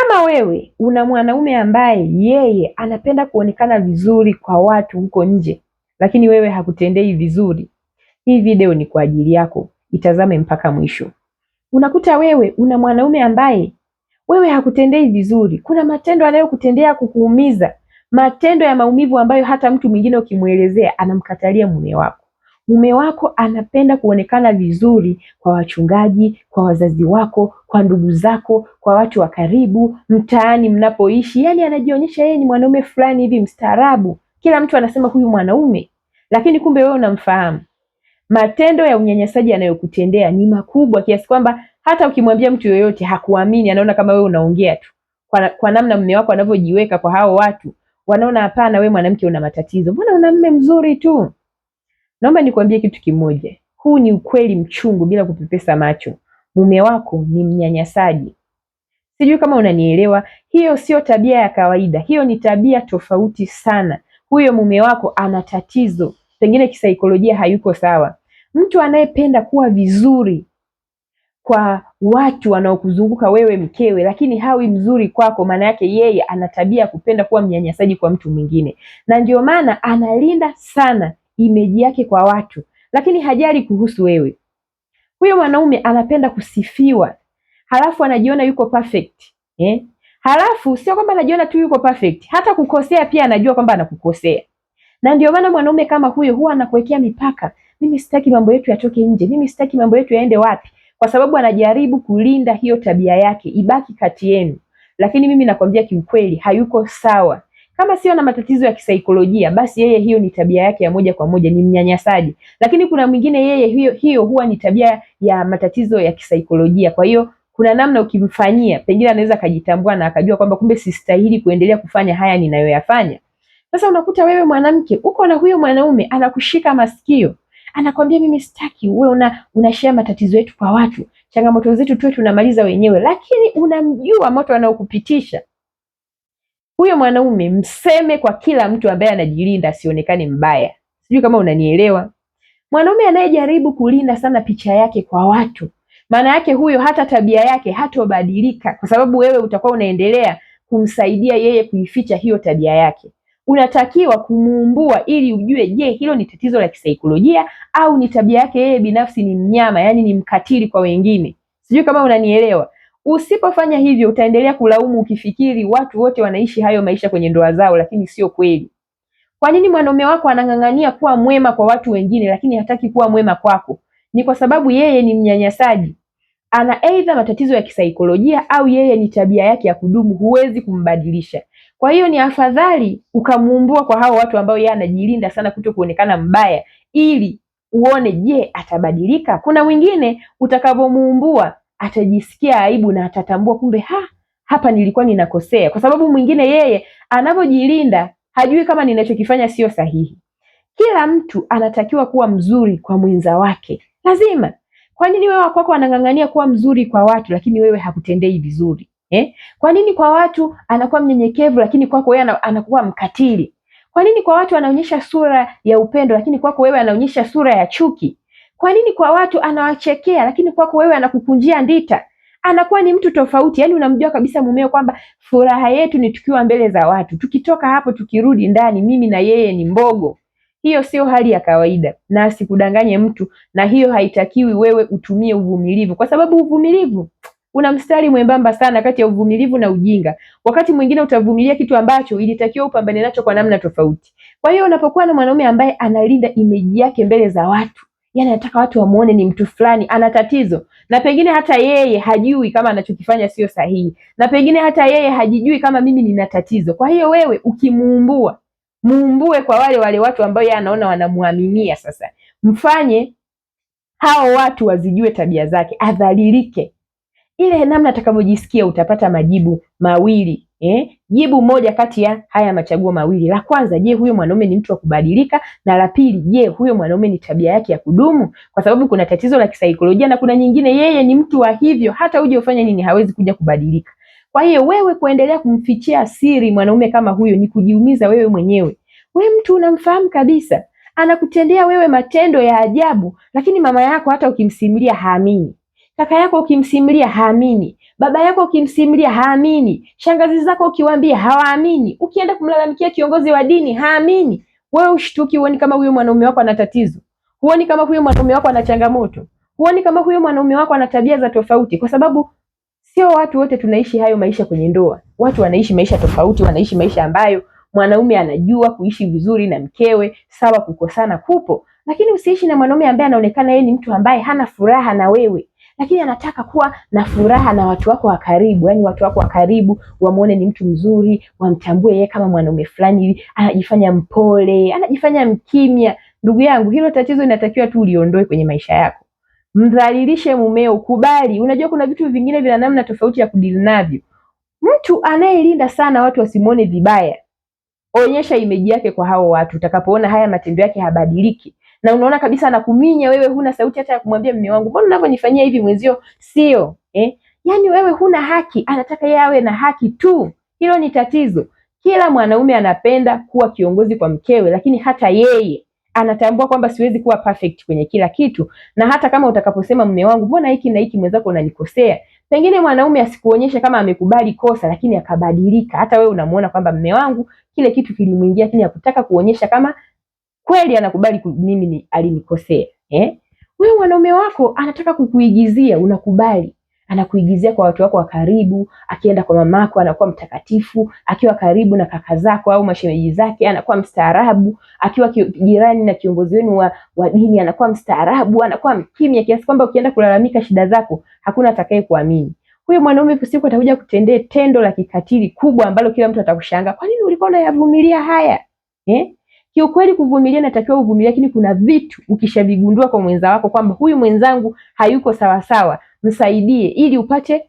Kama wewe una mwanaume ambaye yeye anapenda kuonekana vizuri kwa watu huko nje, lakini wewe hakutendei vizuri, hii video ni kwa ajili yako, itazame mpaka mwisho. Unakuta wewe una mwanaume ambaye wewe hakutendei vizuri, kuna matendo anayokutendea kukuumiza, matendo ya maumivu ambayo hata mtu mwingine ukimuelezea anamkatalia mume wako. Mume wako anapenda kuonekana vizuri kwa wachungaji, kwa wazazi wako, kwa ndugu zako, kwa watu wa karibu, mtaani mnapoishi. Yani anajionyesha yeye ni mwanaume fulani hivi mstaarabu. Kila mtu anasema huyu mwanaume, lakini kumbe wewe unamfahamu. Matendo ya unyanyasaji anayokutendea ni makubwa kiasi kwamba hata ukimwambia mtu yoyote hakuamini, anaona kama wewe unaongea tu. Kwa namna mume wako anavyojiweka kwa hao watu, wanaona hapana, wewe mwanamke una matatizo. Mbona una mume mzuri tu? Naomba nikwambie kitu kimoja. Huu ni ukweli mchungu bila kupepesa macho. Mume wako ni mnyanyasaji. Sijui kama unanielewa. Hiyo sio tabia ya kawaida. Hiyo ni tabia tofauti sana. Huyo mume wako ana tatizo. Pengine kisaikolojia hayuko sawa. Mtu anayependa kuwa vizuri kwa watu wanaokuzunguka wewe mkewe, lakini hawi mzuri kwako, maana yake yeye ana tabia kupenda kuwa mnyanyasaji kwa mtu mwingine. Na ndio maana analinda sana image yake kwa watu, lakini hajali kuhusu wewe. Huyo mwanaume anapenda kusifiwa, halafu anajiona yuko perfect. Halafu sio kwamba anajiona tu yuko perfect, hata kukosea pia anajua kwamba anakukosea. Na ndio maana mwanaume kama huyo huwa anakuwekea mipaka. Mimi sitaki mambo yetu yatoke nje, mimi sitaki mambo yetu yaende wapi, kwa sababu anajaribu kulinda hiyo tabia yake ibaki kati yenu. Lakini mimi nakwambia kiukweli hayuko sawa. Kama sio na matatizo ya kisaikolojia, basi yeye hiyo ni tabia yake ya moja kwa moja, ni mnyanyasaji. Lakini kuna mwingine yeye hiyo huwa ni tabia ya matatizo ya kisaikolojia. Kwa hiyo kuna namna ukimfanyia, pengine anaweza akajitambua na akajua kwamba kumbe sistahili kuendelea kufanya haya ninayoyafanya. Sasa unakuta wewe mwanamke uko na huyo mwanaume anakushika masikio, anakwambia mimi sitaki wewe unashare matatizo yetu kwa watu, changamoto zetu tu tunamaliza wenyewe, lakini unamjua moto anaokupitisha. Huyo mwanaume mseme kwa kila mtu ambaye anajilinda asionekane mbaya. Sijui kama unanielewa. Mwanaume anayejaribu kulinda sana picha yake kwa watu, maana yake huyo hata tabia yake hatobadilika, kwa sababu wewe utakuwa unaendelea kumsaidia yeye kuificha hiyo tabia yake. Unatakiwa kumuumbua ili ujue, je, hilo ni tatizo la kisaikolojia au ni tabia yake yeye binafsi, ni mnyama, yani ni mkatili kwa wengine. Sijui kama unanielewa. Usipofanya hivyo utaendelea kulaumu ukifikiri watu wote wanaishi hayo maisha kwenye ndoa zao, lakini sio kweli. Kwa nini mwanaume wako anang'ang'ania kuwa mwema kwa watu wengine lakini hataki kuwa mwema kwako? Ni kwa sababu yeye ni mnyanyasaji. Ana aidha matatizo ya kisaikolojia au yeye ni tabia yake ya kudumu, huwezi kumbadilisha. Kwa hiyo ni afadhali ukamuumbua kwa hao watu ambao yeye anajilinda sana kuto kuonekana mbaya, ili uone, je, atabadilika? Kuna mwingine utakavomuumbua atajisikia aibu na atatambua kumbe hapa nilikuwa ninakosea, kwa sababu mwingine yeye anavyojilinda hajui kama ninachokifanya sio sahihi. Kila mtu anatakiwa kuwa mzuri kwa mwenza wake, lazima. Kwa nini wewe kwako anang'ang'ania kuwa mzuri kwa watu lakini wewe hakutendei vizuri? Kwa nini kwa watu anakuwa mnyenyekevu lakini kwako wewe anakuwa mkatili? Kwa nini kwa watu anaonyesha sura ya upendo lakini kwako wewe anaonyesha sura ya chuki? Kwa nini kwa watu anawachekea lakini kwako wewe anakukunjia ndita? Anakuwa ni mtu tofauti. Yani unamjua kabisa mumeo kwamba furaha yetu ni tukiwa mbele za watu, tukitoka hapo tukirudi ndani mimi na yeye ni mbogo. Hiyo sio hali ya kawaida, na asikudanganye mtu, na hiyo haitakiwi wewe utumie uvumilivu, kwa sababu uvumilivu una mstari mwembamba sana kati ya uvumilivu na ujinga. Wakati mwingine utavumilia kitu ambacho ilitakiwa upambane nacho kwa namna tofauti. Kwa hiyo unapokuwa na mwanaume ambaye analinda image yake mbele za watu, yani anataka watu wamuone ni mtu fulani, ana tatizo, na pengine hata yeye hajui kama anachokifanya sio sahihi, na pengine hata yeye hajijui kama mimi nina tatizo. Kwa hiyo wewe ukimuumbua, muumbue kwa wale watu ambao yeye anaona wanamuaminia. Sasa mfanye hao watu wazijue tabia zake, adhalilike. Ile namna atakavyojisikia utapata majibu mawili. Jibu moja kati ya haya machaguo mawili. La kwanza, je, huyo mwanaume ni mtu wa kubadilika? Na la pili, je, huyo mwanaume ni tabia yake ya kudumu? Kwa sababu kuna tatizo la kisaikolojia na kuna nyingine yeye ni mtu wa hivyo, hata uje ufanye nini hawezi kuja kubadilika. Kwa hiyo wewe kuendelea kumfichia siri mwanaume kama huyo ni kujiumiza wewe mwenyewe. Wewe mtu unamfahamu kabisa, anakutendea wewe matendo ya ajabu, lakini mama yako hata ukimsimulia haamini. Kaka yako ukimsimulia haamini, baba yako ukimsimulia haamini, shangazi zako ukiwaambia hawaamini, ukienda kumlalamikia kiongozi wa dini haamini. Wewe ushtuki, huoni kama huyo mwanaume wako ana tatizo? Huoni kama huyo mwanaume wako ana changamoto? Huoni kama huyo mwanaume wako ana tabia za tofauti? Kwa sababu sio watu wote tunaishi hayo maisha kwenye ndoa. Watu wanaishi maisha tofauti, wanaishi maisha ambayo mwanaume anajua kuishi vizuri na mkewe. Sawa, kukosana kupo, lakini usiishi na mwanaume ambaye anaonekana yeye ni mtu ambaye hana furaha na wewe, lakini anataka kuwa na furaha na watu wako wa karibu. Yani watu wako wa karibu wamuone ni mtu mzuri, wamtambue yeye kama mwanaume fulani, anajifanya mpole, anajifanya mkimya. Ndugu yangu, hilo tatizo inatakiwa tu uliondoe kwenye maisha yako. Mdhalilishe mumeo, ukubali. Unajua kuna vitu vingine vina namna tofauti ya kudili navyo. Mtu anayelinda sana watu wasimuone vibaya, onyesha imeji yake kwa hao watu. Utakapoona haya matendo yake habadiliki na unaona kabisa anakuminya wewe, huna sauti hata ya kumwambia mume wangu, mbona unavyonifanyia hivi mwenzio sio yani wewe huna haki, anataka yeye awe na haki tu. Hilo ni tatizo. Kila mwanaume anapenda kuwa kiongozi kwa mkewe, lakini hata yeye anatambua kwamba siwezi kuwa perfect kwenye kila kitu. Na hata kama utakaposema mume wangu, mbona hiki na hiki mwenzako unanikosea, pengine mwanaume asikuonyeshe kama amekubali kosa, lakini akabadilika. Hata wewe unamuona kwamba mume wangu kile kitu kilimuingia, lakini hakutaka kuonyesha kama kweli anakubali mimi alinikosea. Wewe mwanaume wako anataka kukuigizia, unakubali. Anakuigizia kwa watu wako wa karibu, akienda kwa mamako anakuwa mtakatifu, akiwa karibu na kaka zako au mashemeji zake anakuwa mstaarabu, akiwa jirani na kiongozi wenu wa dini anakuwa mstaarabu, anakuwa mkimya kiasi kwamba ukienda kulalamika shida zako hakuna atakaye kuamini. Huyo mwanaume siku atakuja kutendea tendo la kikatili kubwa ambalo kila mtu atakushangaa. Kwa nini ulikuwa unayavumilia haya? Kiukweli kuvumilia natakiwa uvumilia, lakini kuna vitu ukishavigundua kwa mwenza wako kwamba huyu mwenzangu hayuko sawa sawa, msaidie ili upate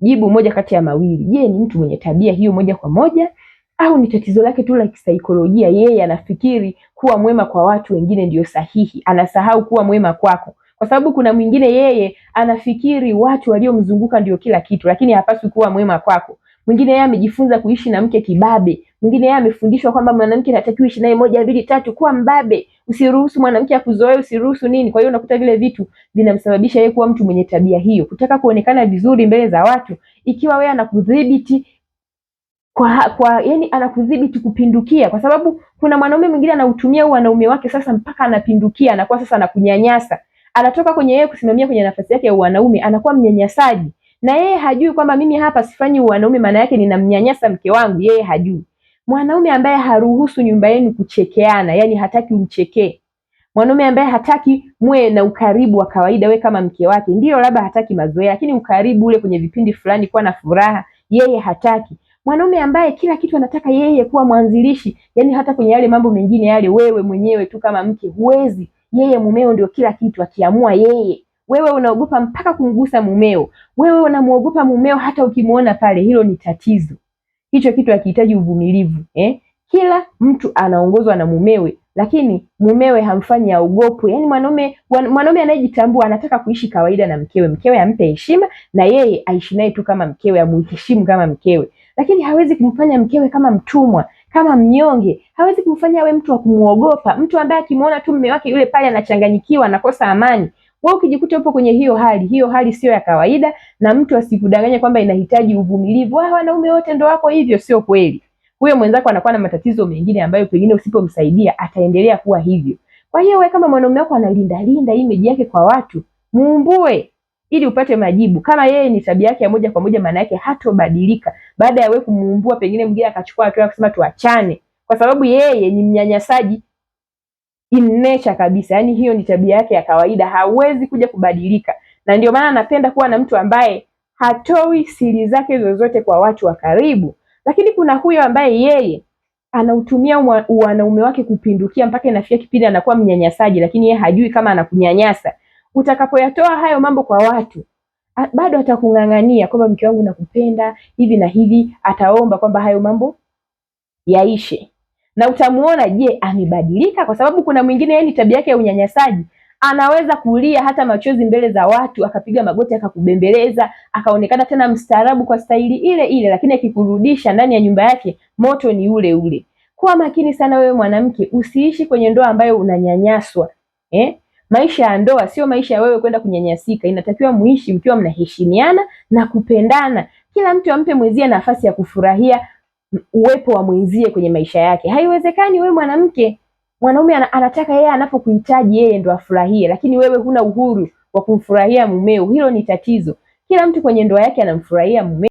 jibu moja kati ya mawili. Je, ni mtu mwenye tabia hiyo moja kwa moja, au ni tatizo lake tu la kisaikolojia? Yeye anafikiri kuwa mwema kwa watu wengine ndio sahihi, anasahau kuwa mwema kwako. Kwa sababu kuna mwingine yeye anafikiri watu waliomzunguka ndio kila kitu, lakini hapaswi kuwa mwema kwako. Mwingine yeye amejifunza kuishi na mke kibabe. Mwingine yeye amefundishwa kwamba mwanamke anatakiwa ishi naye 1 2 3 kuwa mbabe. Usiruhusu mwanamke akuzoee, usiruhusu nini. Kwa hiyo unakuta vile vitu vinamsababisha yeye kuwa mtu mwenye tabia hiyo, kutaka kuonekana vizuri mbele za watu. Ikiwa wewe anakudhibiti yani anakudhibiti kupindukia, kwa sababu kuna mwanaume mwingine anautumia wanaume wake sasa mpaka anapindukia, anakuwa sasa anakunyanyasa. Anatoka kwenye yeye kusimamia kwenye nafasi yake ya wanaume, anakuwa mnyanyasaji. Na yeye hajui kwamba mimi hapa sifanyi wanaume, maana yake ninamnyanyasa mke wangu. Yeye hajui. Mwanaume ambaye haruhusu nyumba yenu kuchekeana, yani hataki umchekee. Mwanaume ambaye hataki muwe na ukaribu wa kawaida, we kama mke wake. Ndio labda hataki mazoea, lakini ukaribu ule kwenye vipindi fulani kuwa na furaha, yeye hataki. Mwanaume ambaye kila kitu anataka yeye kuwa mwanzilishi, yani hata kwenye yale mambo mengine yale wewe mwenyewe tu kama mke huwezi. Yeye mumeo ndio kila kitu, akiamua yeye. Wewe unaogopa mpaka kumgusa mumeo. Wewe unamuogopa mumeo hata ukimuona pale. Hilo ni tatizo. Hicho kitu hakihitaji uvumilivu. Kila mtu anaongozwa na mumewe, lakini mumewe hamfanyi aogopwe. Yani mwanaume anayejitambua anataka kuishi kawaida na mkewe. Mkewe ampe heshima na yeye aishi naye tu kama mkewe, amuheshimu kama mkewe. Lakini hawezi kumfanya mkewe kama mtumwa, kama mnyonge. Hawezi kumfanya awe mtu wa kumuogopa, mtu ambaye akimuona tu mume wake yule pale anachanganyikiwa, anakosa amani. Wewe ukijikuta upo kwenye hiyo hali sio ya kawaida, na mtu asikudanganye kwamba inahitaji uvumilivu. Wanaume wote ndo wako hivyo, sio kweli. Huyo mwenzako anakuwa na matatizo mengine ambayo pengine usipomsaidia ataendelea kuwa hivyo. Kwa hiyo wewe kama mwanaume wako analinda image yake kwa watu, muumbue ili upate majibu. Kama yeye ni tabia yake ya moja kwa moja, maana yake hatobadilika. Baada ya wewe kumuumbua, pengine mwingine akachukua hatua ya kusema tuachane, kwa sababu yeye ni mnyanyasaji in nature kabisa. Yani hiyo ni tabia yake ya kawaida, hawezi kuja kubadilika. Na ndio maana anapenda kuwa na mtu ambaye hatoi siri zake zozote kwa watu wa karibu. Lakini kuna huyo ambaye yeye anautumia wanaume wake kupindukia mpaka inafikia kipindi anakuwa mnyanyasaji, lakini yeye hajui kama anakunyanyasa. Utakapoyatoa hayo mambo kwa watu, bado atakung'ang'ania kwamba mke wangu nakupenda hivi na hivi, ataomba kwamba hayo mambo yaishe. Na utamuona je, amebadilika? Kwa sababu kuna mwingine yeye ni tabia yake ya unyanyasaji, anaweza kulia hata machozi mbele za watu, akapiga magoti akakubembeleza, akaonekana tena mstaarabu kwa staili ile ile, lakini akikurudisha ndani ya nyumba yake moto ni ule ule. Kuwa makini sana wewe mwanamke, usiishi kwenye ndoa ambayo unanyanyaswa. Maisha ya ndoa sio maisha ya wewe kwenda kunyanyasika. Inatakiwa muishi mkiwa mnaheshimiana na kupendana. Kila mtu ampe mwenzie nafasi ya kufurahia uwepo wa mwenzie kwenye maisha yake. Haiwezekani wewe mwanaume anataka yeye anapokuhitaji yeye ndo afurahie, lakini wewe huna uhuru wa kumfurahia mumeo. Hilo ni tatizo. Kila mtu kwenye ndoa yake anamfurahia mume.